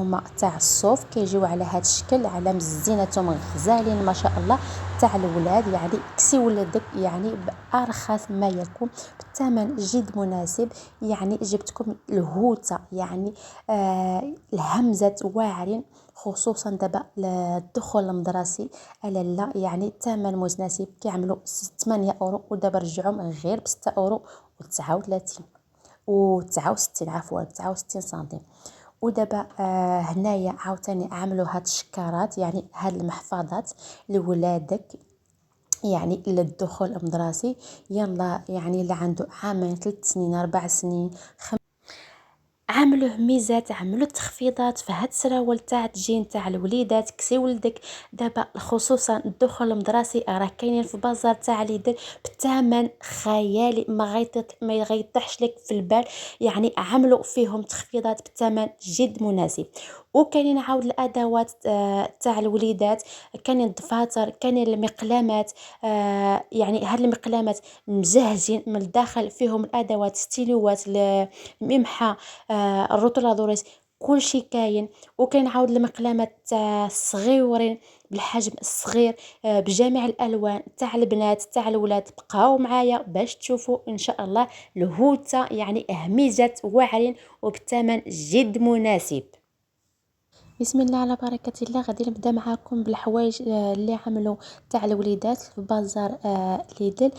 هما تاع الصوف كيجيو على هذا الشكل، على مزينتهم غزالين ما شاء الله تاع الولاد. يعني كسي ولادك يعني بارخص ما يكون، بالثمن جد مناسب. يعني جبتكم الهوته يعني الهمزه واعرين، خصوصا دابا الدخول المدرسي على لا يعني الثمن مناسب. كيعملوا 8 اورو ودابا رجعوهم غير ب 6 اورو و39 و69 عفوا 69 سنتيم. ودابا هنايا عاوتاني عملوا هاد الشكارات، يعني هاد المحفظات لولادك يعني للدخول المدرسي. يلا يعني اللي عنده عامين 3 سنين 4 سنين عملوا ميزات، عملوا تخفيضات في هاد السراول تاع الجين تاع الوليدات. كسي ولدك دابا خصوصا الدخول المدرسي راه كاينين في بازار تاع ليدل بثمن خيالي ما يغيطحش لك في البال. يعني عملوا فيهم تخفيضات بثمن جد مناسب. وكاينين عاود الادوات تاع الوليدات، كاينين الدفاتر، كاينين المقلمات. يعني هاد المقلمات مزهزين من الداخل، فيهم الادوات ستيلوات الممحى، الروتولادوريس، كل شيء كاين. وكاين عاود المقلمات صغيورين بالحجم الصغير بجميع الالوان تاع البنات تاع الولاد. بقاو معايا باش تشوفوا ان شاء الله الهوته يعني هميزه واعرين وبالثمن جد مناسب. بسم الله على بركة الله. غادي نبدا معاكم بالحوايج اللي عملوا تاع الوليدات في بازار ليدل،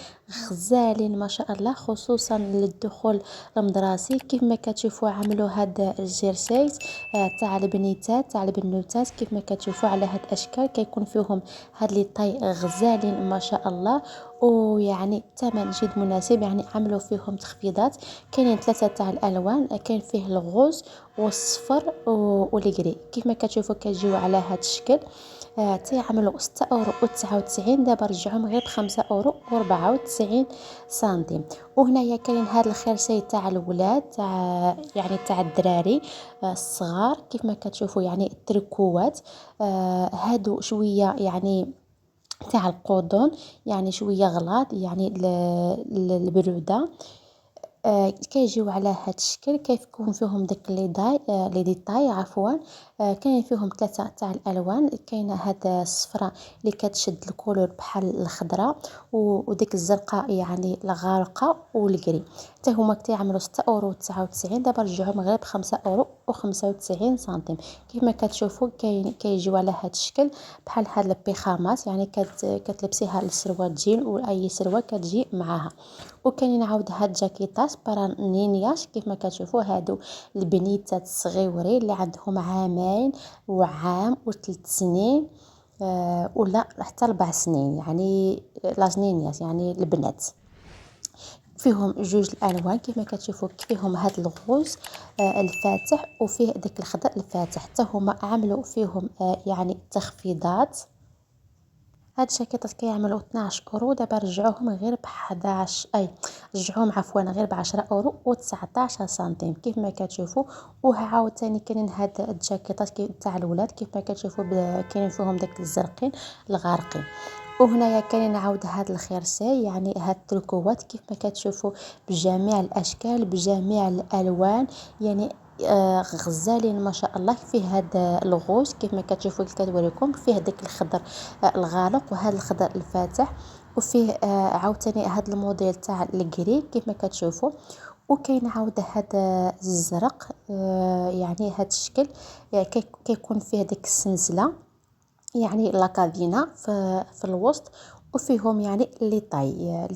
غزالين ما شاء الله خصوصا للدخول المدرسي. كيف ما كتشوفوا عملوا هاد الجيرسيز تاع البنيتات تاع البنوتات، كيف ما كتشوفوا على هاد الاشكال كيكون فيهم هاد لي طاي غزالين ما شاء الله. ويعني ثمن جد مناسب، يعني عملوا فيهم تخفيضات. كاينين 3 تاع الالوان، كاين فيه الغوز والصفر والجري. كيف ما كتشوفوا كيجيو على هذا الشكل. تيعملوا 6 اورو و99، دابا رجعهم غير ب 5 اورو و94 سنتيم. وهنايا كاين هذا الخرسي تاع الولاد يعني تاع الدراري الصغار. كيف ما كتشوفوا يعني التركوات هادو شويه يعني تاع القودون، يعني شويه غلاط يعني البروده. كيجيو على هاد الشكل، كيكون فيهم داك لي ديتاي عفوا. كاين فيهم 3 تاع الالوان. كاينه هاد الصفراء اللي كتشد الكولور بحال الخضراء، وديك الزرقاء يعني الغارقه والكري. حتى هما كيعملوا 6 اورو 99، دابا رجعوهم غير ب 5 اورو و95 سنتيم. كيف ما كتشوفوا كيجيو على هاد الشكل بحال هاد البيخامات، يعني كتلبسيها للسروال جين واي سروال كتجي معاها. وكاينين عاود هاد جاكيطات برانينياش كيف ما كتشوفوا، هادو البنيتات الصغيورين اللي عندهم عامين وعام و3 سنين ولا حتى 4 سنين، يعني لاجنينياس يعني البنات. فيهم جوج الالوان كيف ما كتشوفوا، فيهم هاد الغوز الفاتح وفيه داك الخضر الفاتح. حتى هما عملوا فيهم يعني تخفيضات. هاد الشاكيطات كيعملوا 12 اورو، دابا رجعوهم غير ب 11 رجعوهم عفوا غير ب 10 اورو و19 سنتيم كيف ما كتشوفوا. وعاوتاني كاينين هاد الجاكيطات تاع الولاد كيف ما كتشوفوا كاينين فيهم داك الزرقين الغارقين. وهنايا كاينين عاود هاد الخرسي، يعني هاد التركوات كيف ما كتشوفوا بجميع الاشكال بجميع الالوان. يعني غزالين ما شاء الله. فيه هاد الغوز كيف ما كتشوفوا كتوريكم، فيه داك الخضر الغامق وهذا الخضر الفاتح. وفيه عاوتاني هاد الموديل تاع الكري كيف ما كتشوفوا. وكاين عاود هذا الزرق يعني هاد الشكل، يعني كيكون فيه ديك السنسله يعني لاكادينا في الوسط. وفيهم يعني لي طاي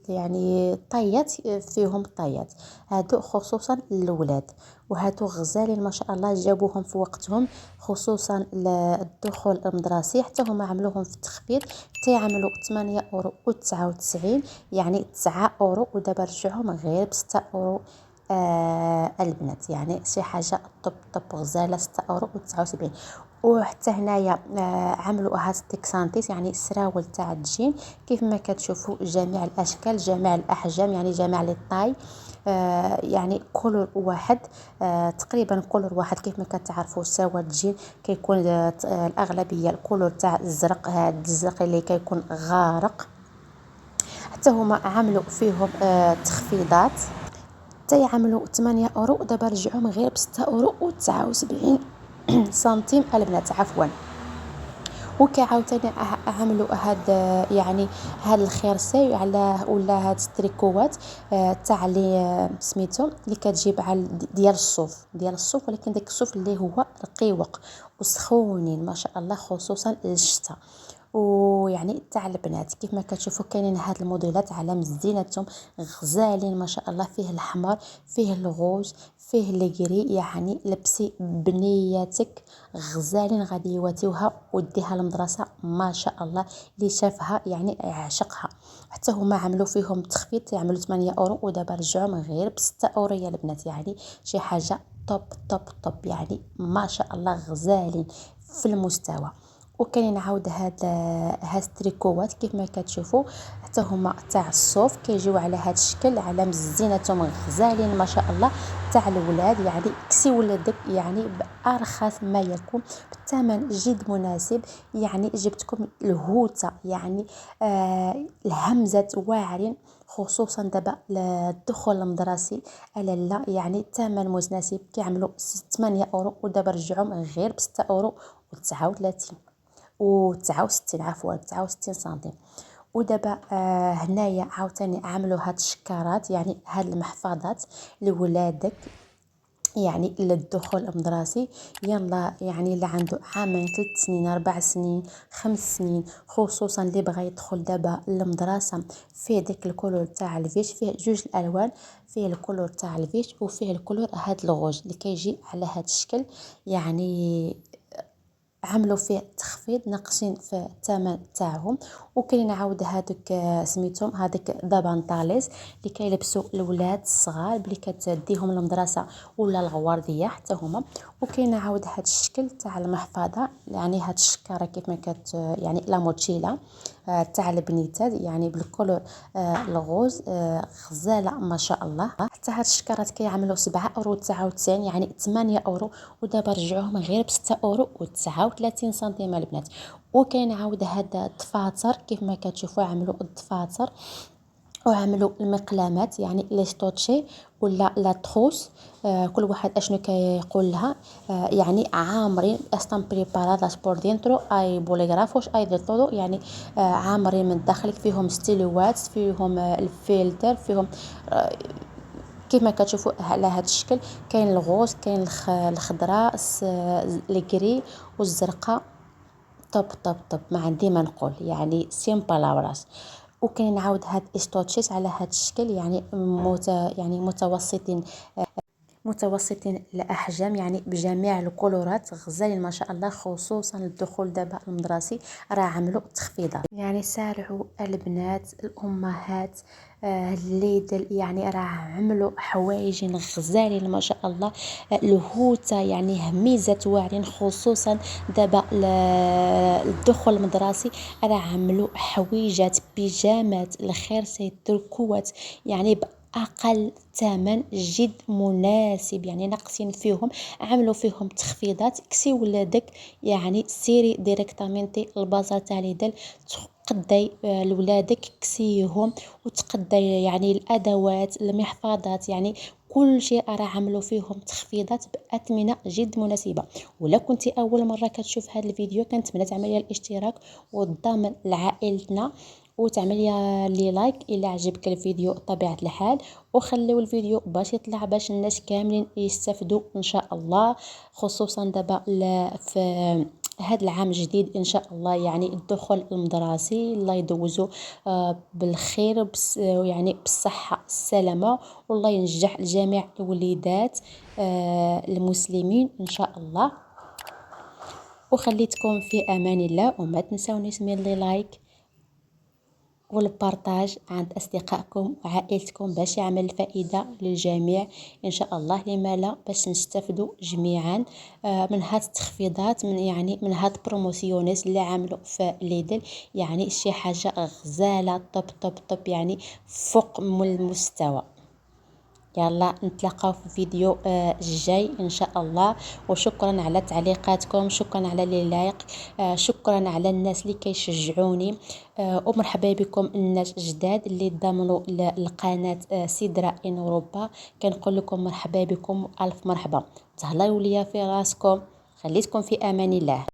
يعني طيات، فيهم طيات هادو خصوصا للولاد. وهادو غزالين ما شاء الله، جابوهم في وقتهم خصوصا للدخول المدرسي. حتى هما عملوهم في التخفيض، تيعملوا 8 اورو و99، يعني 9 اورو ودابا رجعوهم غير ب 6 اورو. البنات يعني شي حاجه طب غزاله 6 اورو و79. وحتى هنايا عملوا هاد التكسانتيس يعني السراول تاع الجين كيف ما كتشوفوا جميع الاشكال جميع الاحجام يعني جميع لي طاي. يعني كولور واحد تقريبا كولور واحد. كيف ما كتعرفوا سراول الجين كيكون الاغلبيه الكولور تاع الزرق، هاد الزرق اللي كيكون غارق. حتى هما عملوا فيهم تخفيضات، حتى يعملوا 8 اورو دابا رجعوهم غير ب 6 اورو و79 سنتيم البنات عفوا. وكعاوتاني عملوا هاد يعني هاد الخرسي على ولا هاد التريكوات تاع اللي سميتو اللي كتجيب على ديال الصوف ولكن داك الصوف اللي هو رقيق وسخونين ما شاء الله خصوصا للشتاء. ويعني تاع البنات كيف ما كتشوفوا كاينين هاد الموديلات على مزينتهم غزالين ما شاء الله، فيه الحمر فيه الغوز فيه الكري، يعني لبسي بنياتك غزالين غادي يواتيوها وديها للمدرسه ما شاء الله. اللي شافها يعني يعشقها. حتى هما عملوا فيهم تخفيض، يعملوا 8 اورو ودابا رجعوهم غير ب 6 اورو يا البنات، يعني شي حاجه توب توب توب يعني ما شاء الله غزالين في المستوى. وكاين عاود هاد التريكوات كيف ما كتشوفوا حتى هما تاع الصوف كيجيو على هاد الشكل على مزينتهم غزالين ما شاء الله تاع الولاد، يعني كسي ولادك يعني بارخص ما يكون بثمن جد مناسب. يعني جبتكم الهوته يعني الهمزه واعرين خصوصا دابا الدخول المدرسي على لا، يعني ثمن متناسب كيعملوا 8 اورو ودابا رجعوهم غير ب 6 اورو و39 و69 عفوا 69 سنتيم. ودابا هنايا عاوتاني عملوا هاد الشكارات يعني هاد المحفظات لولادك يعني للدخول المدرسي. يلا يعني اللي عنده عامين 3 سنين 4 سنين 5 سنين خصوصا اللي بغى يدخل دابا للمدرسه، فيه ديك الكولور تاع الفيش، فيه جوج الالوان، فيه الكولور تاع الفيش وفيه الكولور هاد الغوج اللي كيجي على هاد الشكل. يعني عملوا فيه تخفيض ناقصين في الثمن تاعهم. وكاين عاود هذوك سميتهم هذيك دابانطاليز اللي كيلبسوا الاولاد الصغار بلي كتديهم للمدرسه ولا الغوارديه حتى هما. وكاين عاود هذا الشكل تاع المحفظه يعني هاد الشكاره كيف ما يعني لا موتشيلا تاع البنيتات يعني بالكولور الغوز غزاله ما شاء الله. حتى هاد الشكارات كيعملوا 7 اورو 99 يعني 8 اورو ودابا رجعوهم غير ب 6 اورو و39 سنتيم البنات. وكاين عاود هاد الضفاتر كيف ما كتشوفوا عملوا الضفاتر وعملوا المقلامات يعني لي ستوتشي ولا لا تروس كل واحد اشنو كيقول لها يعني عامرين استان بريباراdas por dentro اي بوليغرافوش اي دي طودو يعني عامرين من داخلك، فيهم ستيلوات فيهم الفلتر فيهم كيف ما كتشوفوا على هذا الشكل. كاين الغوز كاين الخضراء الكري والزرقاء طب طب طب ما عندي ما نقول يعني سين بالابراس. وكاين عاود هاد استوتشيس على هاد الشكل يعني يعني متوسطين الاحجام يعني بجميع الكولورات غزالين ما شاء الله خصوصا للدخول دابا المدرسي راه عملوا تخفيضات. يعني سارعوا البنات الامهات الليدل يعني راه عملوا حوايج غزالين ما شاء الله الهوته يعني هميزه واعرين خصوصا دابا الدخول المدرسي راه عملوا حويجات بيجامات الخرسي تركوات يعني اقل ثمن جد مناسب، يعني ناقصين فيهم عملوا فيهم تخفيضات. كسي ولادك يعني سيري ديريكتامنتي البازار تاع ليدل تقدي لولادك كسيهم وتقدي يعني الادوات المحفظات يعني كل شيء راه عملوا فيهم تخفيضات باثمنه جد مناسبه. ولا كنتي اول مره كتشوف هذا الفيديو كنتمنى تعملي الاشتراك وتضم لعائلتنا وتعملي لي لايك الا عجبك الفيديو بطبيعه الحال، وخليو الفيديو باش يطلع باش الناس كاملين يستافدوا ان شاء الله. خصوصا دابا في هذا العام الجديد ان شاء الله يعني الدخول المدرسي الله يدوزو بالخير يعني بالصحه السلامه والله ينجح الجميع الوليدات المسلمين ان شاء الله. وخليتكم في امان الله وما تنسونيش من لي لايك والبارطاج عند أصدقائكم وعائلتكم باش يعمل فائدة للجميع إن شاء الله. لما لا باش نستفدوا جميعا من هاد التخفيضات من هاد بروموسيونيس اللي عملوا في ليدل، يعني شي حاجة غزالة طب طب طب يعني فوق من المستوى. يلا نتلاقاو في فيديو الجاي ان شاء الله. وشكرا على تعليقاتكم، شكرا على لي لايك، شكرا على الناس اللي كيشجعوني، ومرحبا بكم الناس جداد اللي ضمنوا القناه سيدرا ان اوروبا. كنقول لكم مرحبا بكم الف مرحبا. تهلاو ليا في راسكم. خليتكم في امان الله.